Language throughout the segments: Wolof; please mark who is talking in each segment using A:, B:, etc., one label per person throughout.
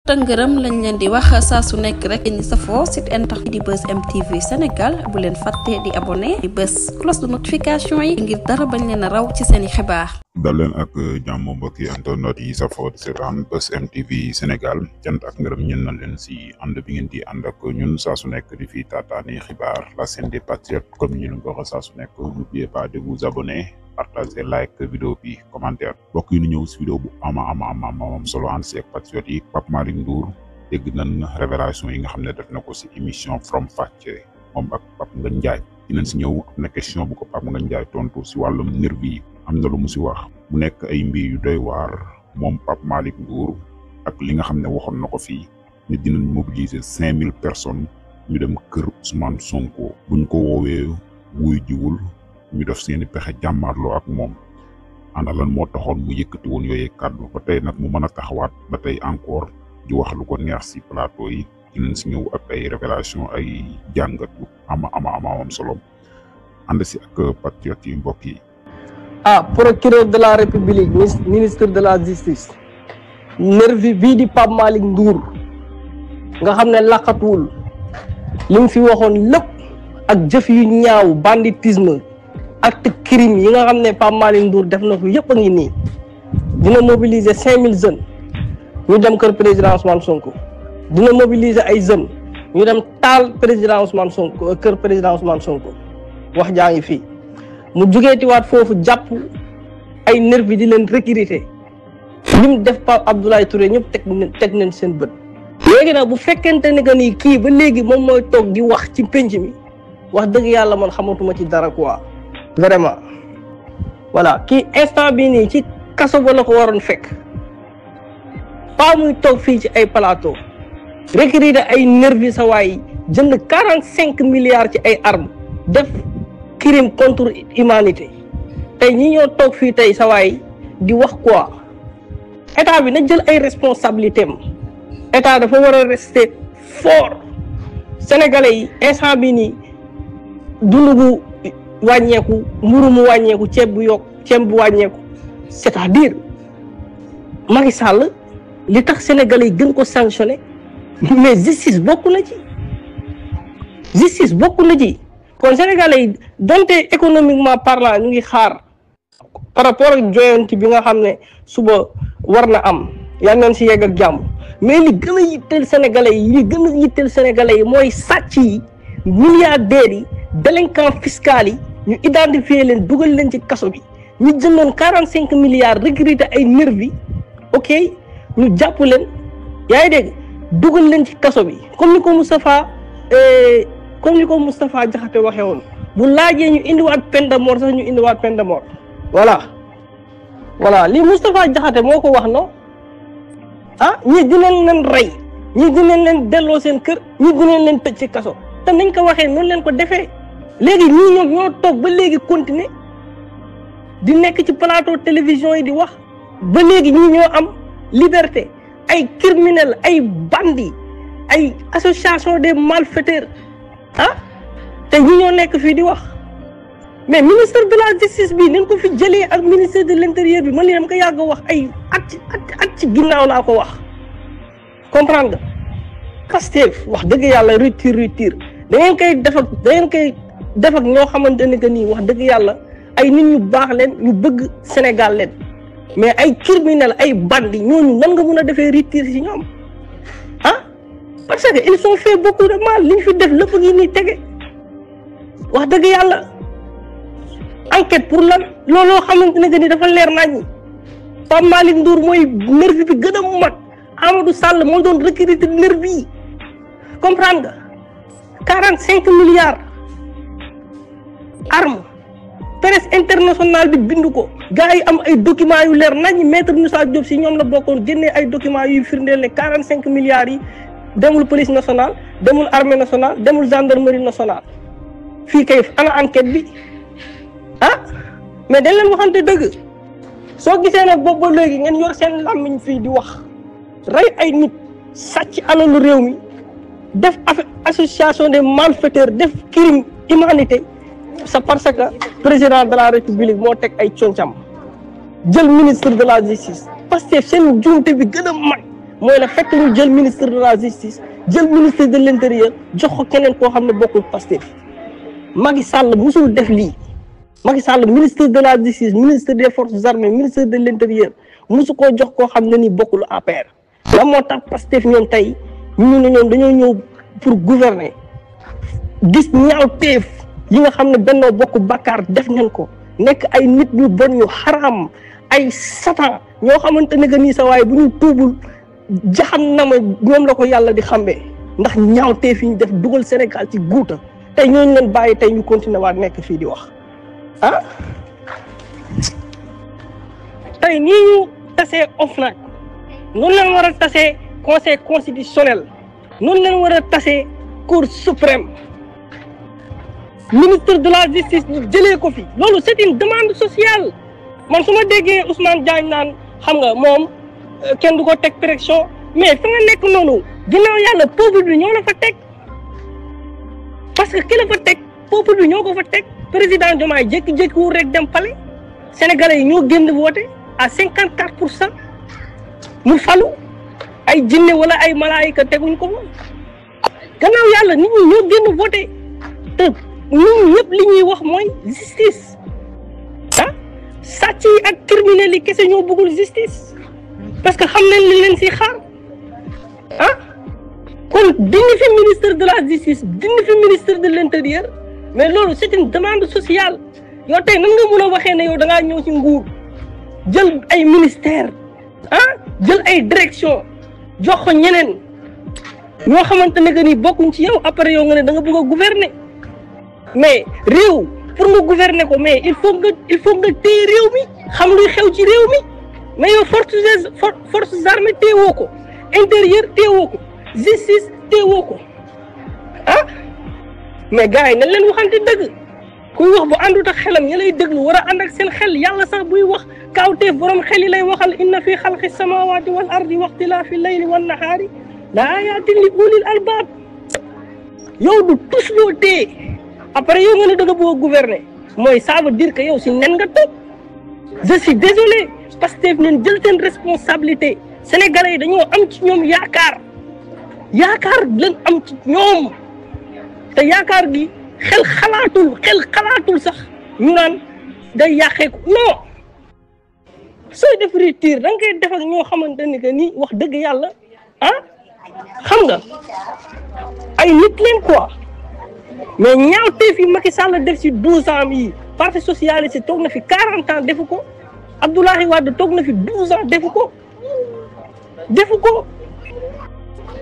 A: tëngërëm lañ leen di wax saa su nekk rek ñi safoo site internet di Buzz M TV Sénégal bu leen fàtte di abonné di bës cloche de notification yi ngir dara bañ leen a raw ci seeni xibaar.
B: dal leen ak jàmm mbokki internet yi safoo di seetaan Buzz M TV Sénégal cant ak ngërëm ñen na leen si ànd bi ngeen di ànd ak ñun saa su nekk di fi taataani xibaar la chaîne des patriotes comme ñu leen ko waxee saa su nekk n'oubliez pas de vous abonner, partager, like vidéo bi, commentaire. Bokk yi ñu ñëw si vidéo bu am solo ànd si ak patriote yi. Pape Malick Ndour dégg nañ révélation yi nga xam ne def na ko si émission From Facce moom ak Pape Ngagne Ndiaye dinañ si ñëw. am na question bu ko Pape Ngagne Ndiaye tontu si wàllum nervi yi am na lu mu si wax mu nekk ay mbir yu doy waar moom Pape Malick Ndour ak li nga xam ne waxoon na ko fii ne dinañ mobiliser 5000 personnes ñu dem kër Ousmane Sonko buñ ko woowee wuy jiwul ñu def seeni pexe jàmmaarloo ak moom ana lan moo taxoon mu yëkkati woon yooyee kàddu ba tey nag mu mën a taxawaat ba tey encore di wax lu ko neex si plateau yi dinañ si ñëw ak ay révélation ay jàngat yu am solo ànd si ak patriote yi mbokk yi.
C: Procureur de la République, ministre de la Justice, nervi bii di Pape Malick Ndour nga xam ne laqatuwul li mu fi waxoon lépp ak jëf yu ñaaw banditisme acte crime yi nga xam ne Pape Malick Ndour def na ko yëpp a ngi nii dina mobiliser 5000 jeunes ñu dem kër président Ousmane Sonko, dina mobiliser ay jeunes ñu dem taal président Ousmane Sonko kër président Ousmane Sonko. wax jaa ngi fii mu jugeetiwaat foofu jàpp ay nervi di leen recruter lim def Pape Abdoulaye Touré ñëpp teg nañ seen bët. léegi nag bu fekkente ne que ni kii ba léegi moom mooy toog di wax ci penc mi wax dëgg yàlla man xamatuma ci dara quoi. vraiment voilà kii instant bii nii ci kaso ba la ko waroon fekk pas muy toog fii ci ay plateau recruter ay nervi sa waay jënd 45 milliards ci ay armes def crime contre humanité tey ñi ñoo toog fii tey sa waay di wax quoi. état bi na jël ay responsabilités am état dafa war a rester fort. sénégalais yi instant bii nii dund bu wàññeeku, mburu mu wàññeeku, ceeb bu wàññeeku, c'est-à-dire Macky Sall li tax sénégalais yi gën ko sanctionné mais justice bokk na ci kon sénégalais yi donte économiquement parlant ñu ngi xaar par rapport ak joyanti bi nga xam ne suba war na am yal nañ si yegg ak jàmm mais li gën a yitteel sénégalais yi mooy sàcc yi, milliardaires yi, délinquants fiscaux yi ñu identifier leen dugal leen ci kaso bi ñu jëndoon 45 milliards recruter ay nervi ok ñu jàpp leen yaa ngi dégg dugal leen ci kaso bi comme ni ko Moustapha Diakhaté waxee woon bu laajee ñu indiwaat peine de mort sax ñu indiwaat peine de mort. voilà lii Moustapha Diakhaté moo ko wax no ñii dinañ leen rey ñii dinañ leen delloo seen kër ñii dinañ leen tëj ci kaso te nañ ko waxee noonu leen ko defee. léegi ñii ñoom ñoo toog ba léegi continuer di nekk ci plateau télévision yi di wax ba léegi ñii ñoo am liberté ay criminels ay bandits ay association des malfaiteurs te ñi ñoo nekk fii di wax mais ministre de la justice bi nañ ko fi jëlee ak ministre de l'intérieur bi man li dama ko yàgg wax ay at ci ginnaaw laa ko wax comprendre nga Pastef wax dëgg yàlla rupture da ngeen koy def ak ñoo xamante ne que nii wax dëgg yàlla ay nit ñu baax leen ñu bëgg Sénégal leen mais ay criminels ay bandits ñooñu nan nga mun a defee rupture si ñoom parce que ils ont fait beaucoup de mal li ñu fi def lépp ngi nii tege wax dëgg yàlla enquête pour lan looloo xamante ne que ni dafa leer nañ ñi Pape Malick Ndour mooy nervi bi gën a mag Amadou Sall moo doon recruter nervi yi comprendre nga 45 milliards arme presse internationale bi bindu ko gars yi am ay documents yu leer nañ maître Moussa Diop si ñoom la bokkoon génnee ay documents yuy firndeel ne 45 milliards yi demul police nationale demul armée nationale demul gendarmerie nationale fii kay ana enquête bi mais dañ leen waxante dëgg soo gisee nag boobu ba léegi ngeen yor seen làmmiñ fii di wax rey ay nit sàcc alalu réew mi def association des malfaiteurs def crime humanité c'est parce que président de la république moo teg ay concam jël ministre de la justice parce que seen juumte bi gën a mag mooy la fekk ñu jël ministre de la justice jël ministre de l'intérieur jox ko keneen koo xam ne bokkul Pastef. Macky Sall musul def lii Macky Sall ministre de la justice ministre des forces armées ministre de l'intérieur musu koo jox koo xam ne ni bokkul APR. la moo tax Pastef ñoom tey ñu ne ñoom dañoo ñëw pour gouverner gis ñaawteef yi nga xam ne Benno Bokk Yaakaar def nañ ko nekk ay nit ñu bon ñu xaraam ay satan ñoo xamante ne que nii sa waaye bu ñu tuubul jahannama ñoom la ko yàlla di xambee ndax ñaawteef yi ñu def dugal Sénégal ci guuta tey ñooñu leen bàyyi tey ñu continuer waat nekk fii di wax ah tey nii ñu tasee OFNAC noonu leen war a tasee conseil constitutionnel noonu leen war a tasee cour suprême ministre de la justice ñu jëlee ko fi loolu c'est une demande sociale man su ma déggee Ousmane Diagne naan xam nga moom kenn du ko teg pression mais fa nga nekk noonu ginnaaw yàlla peuple bi ñoo la fa teg parce que ki la fa teg peuple bi ñoo ko fa teg président Diomaye jékki-jékkiwul rek dem palais sénégalais yi ñoo génn voté à 54% mu falu ay jinne wala ay malaayika teguñ ko fa gannaaw yàlla nit ñi ñoo génn voté te ñun ñëpp li ñuy wax mooy justice ah sàcc yi ak criminels yi kese ñoo bëggul justice parce que xam nañ li leen si xaar ah kon dindi fi ministre de la justice dindi fi ministre de l'intérieur mais loolu c'est une demande sociale yow tey nan nga mun a waxee ne yow da ngaa ñëw ci nguur jël ay ministère ah jël ay direction jox ko ñeneen ñoo xamante ne que ni bokkuñ ci yow après yow nga ne da nga bëgg a gouverner mais réew pour nga gouverner ko mais il faut nga téye réew mi xam luy xew ci réew mi mais yow forces armées téewoo ko intérieur téewoo ko justice téewoo ko ah mais gars yi nañ leen waxante dëgg kuy wax bu àndut ak xelam ña lay déglu war a ànd ak seen xel yàlla sax buy wax kaawteef borom xel yi lay waxal inna fi xalqi samawati wal ardi waxtilaafi layli wan nahaari la ayatin li ulil albab yow du tus loo téye après yow nga ne da nga bëgg a gouverner mooy ça veut dire que yow si nen nga toog je suis désolé parce que nen jël seen responsabilité sénégalais yi dañoo am ci ñoom yaakaar leen am ci ñoom te yaakaar gi xel xalaatul sax ñu naan day yàqeeku non sooy def rupture da nga koy def ak ñoo xamante ni que ni wax dëgg yàlla ah xam nga ay nit leen quoi mais ñaawteef yi Macky Sall def ci 12 ans yi parti socialiste toog na fi 40 ans defu ko Abdoulaye Wade toog na fi 12 ans defu ko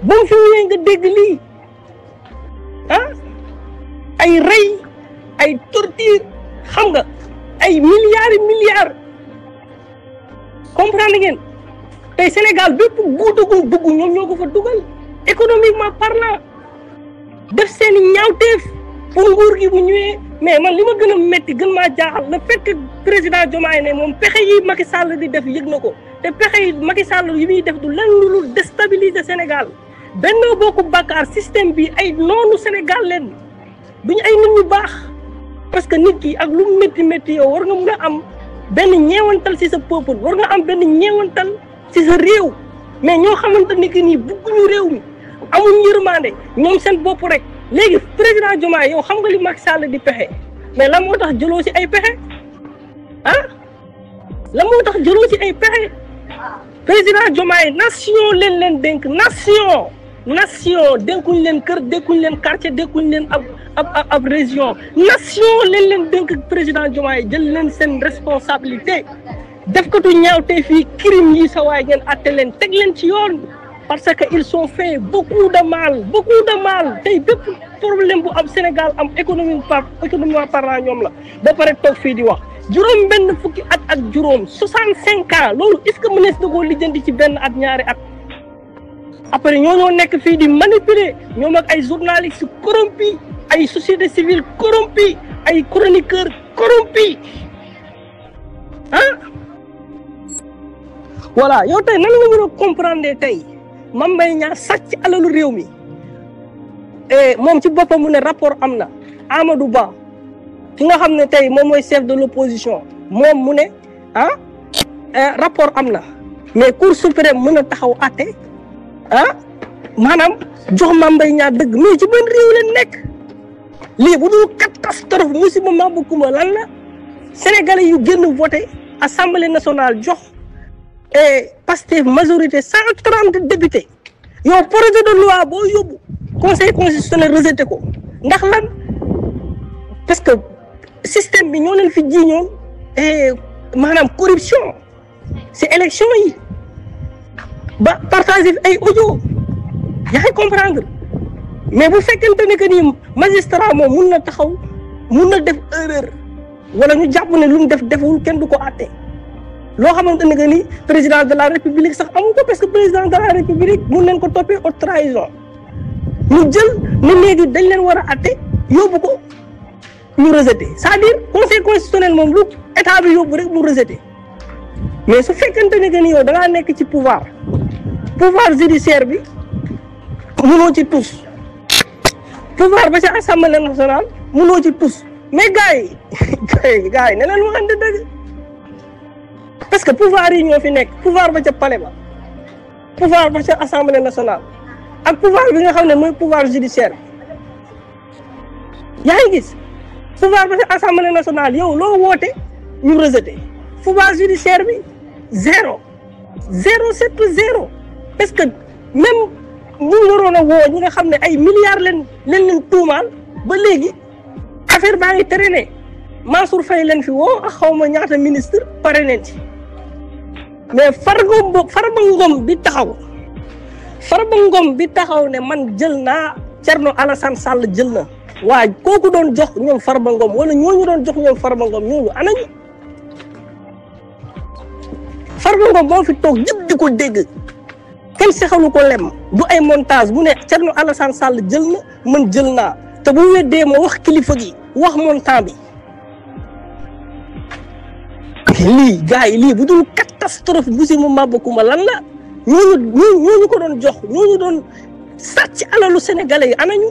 C: ba mu fi ñëwee nga dégg lii ah ay rey ay torture xam nga ay milliards comprendre ngeen tey Sénégal bépp guutagum dugg ñoom ñoo ko fa dugal économiquement parlant def seeni ñaawteef pour nguur gi bu ñëwee mais man li ma gën a métti gën maa jaaxal le fait que président Diomaye ne moom pexe yi Macky Sall di def yëg na ko te pexe yi Macky Sall yi muy def du lan lu déstabiliser Sénégal Benno Bokk Yaakaar système bi ay noonu Sénégal leen duñu ay nit ñu baax parce que nit ki ak lu métti yow war nga mun a am benn ñeewantal ci sa peuple war nga am benn ñeewantal ci sa réew mais ñoo xamante ni que nii bugguñu réew mi amuñ yërmande ñoom seen bopp rek léegi président Diomaye yow xam nga li Macky Sall di pexe mais la moo tax jëloo ci ay pexe ah la moo tax jëloo ci ay pexe président Diomaye nation leen dénk nation dénkuñ leen kër dénkuñ leen quartier dénkuñ leen ab région nation leen dénk président Diomaye jël leen seen responsabilité def ko tu ñaawte fii crime yi sa waay ngeen atte leen teg leen ci yoon parce que ils sont fait beaucoup de mal tey bépp problème bu am Sénégal am économiquement parlant ñoom la ba pare toog fii di wax juróom benn fukki at ak juróom 65 ans loolu est-ce que mënees na koo lijjanti ci benn at ñaari at après ñoo nekk fii di manipuler ñoom ak ay journalistes corrompus ay société civile corrompus ay chroniqueurs corrompus ah voilà yow tey nan nga mën a comprendre tey Mame Mbaye Niang sàcc alalu réew mi moom ci boppam mu ne rapport am na Amadou Ba ki nga xam ne tey moom mooy chef de l'opposition moom mu ne rapport am na mais Cour suprême mën a taxaw àtte ah maanaam jox Mame Mbaye Niang dëgg mais ci ban réew leen nekk lii bu dul catastrophe musiba Maba Coumba lan la sénégalais yu génn voté assemblée nationale jox et Pastef majorité 130 députés yow projet de loi boo yóbbu conseil constitutionnel rejeté ko ndax lan parce que système bi ñoo leen fi jiiñoon maanaam corruption ci élection yi ba partager ay audio yaa ngi comprendre mais bu fekkente ne que ni magistrat moom mun na taxaw mun na def erreur wala ñu jàpp ne lu mu def deful kenn du ko àtte loo xamante ne que ni président de la république sax amu ko parce que président de la république mun nañ ko toppee haute trahison ñu jël ne léegi dañ leen war a àtte yóbbu ko ñu rejeté c'est-à-dire conseil constitutionnel moom lu état bi yóbbu rek mu rejeté mais su fekkente ne que ni yow da ngaa nekk ci pouvoir judiciaire bi munoo ci tous pouvoir ba ci assemblée nationale munoo ci tous mais gars yi ne leen waxante dëgg parce que pouvoir yi ñoo fi nekk pouvoir ba ca palais ba pouvoir ba ca assemblée nationale ak pouvoir bi nga xam ne mooy pouvoir judiciaire yaa ngi gis pouvoir ba ca assemblée nationale yow loo woote ñu rejeté pouvoir judiciaire bi 0 parce que même ñu waroon a woo ñi nga xam ne ay milliards leen tuumaal ba léegi affaire baa ngi traîné Mansour Faye leen fi woo ak xawma ñaata ministre pare neen ci mais Farba Ngom bi taxaw ne man jël naa Thierno Alassane Sall jël na waa kooku doon jox ñoom Farba Ngom wala ñooñu doon jox ñoom Farba Ngom ñooñu anañu Farba Ngom moo fi toog ñëpp di ko dégg kenn sexalu ko lem du ay montage bu ne Thierno Alassane Sall jël na man jël naa te bu weddee ma wax kilifa gi wax montant bi lii gars yi lii bu dul catastrophe bu si mu Maba Coumba lan la ñooñu ko doon jox ñooñu doon sàcc alalu sénégalais yi anañu